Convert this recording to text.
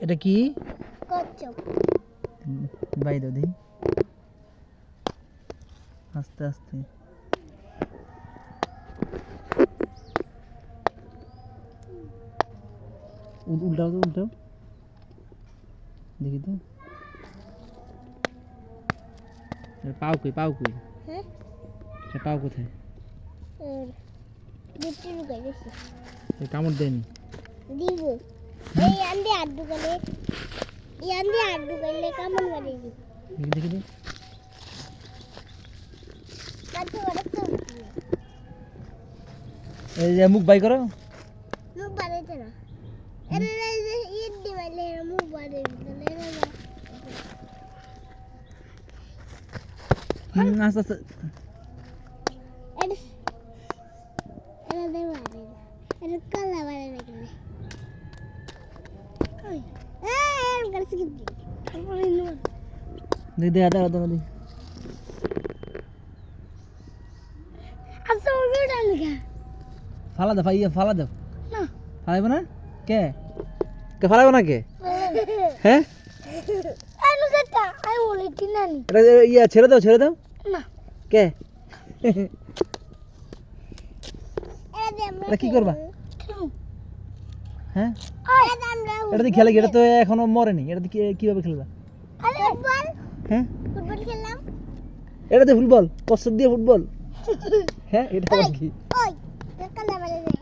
এটা কি কচ্ছপ বাই দাও দেখি আস্তে আস্তে উল্টাও তো উল্টাও দেখি তো পাও কই হ্যাঁ পাও কোথায় দুটি লুকাই গেছে কামড় দেয়নি দিব এই আন্দি আড্ডু গলে কামন মারি দিব দেখি দেখি কাছে বড় এই যে মুখ বাই করো মুখ বাড়াইতে না এরে ইট দিবাইলে মুখ বাড়াইতে না আস্তে আস্তে এরে দেবা এরে কলা বাড়াই রাখলে ওই এর কাছে কি তারপরে নো দেখি দেখি আচ্ছা ওটা লাগা ফালা দাও ফালা দাও না ফালাইব না কে ফালাইব না কে হ্যাঁ আইনো যেটা আই বলি তিনানি এটা ইয়া ছেড়ে দাও না কে এটা কি করবা হ্যাঁ আমরা এটা দিয়ে খেলে এটা তো এখনো মরেনি এটা দিয়ে কিভাবে খেলবা ফুটবল হ্যাঁ ফুটবল খেললাম এটা দিয়ে ফুটবল কষ্ট দিয়ে ফুটবল হ্যাঁ এটা আবার কি ওই কালা বাড়াই দে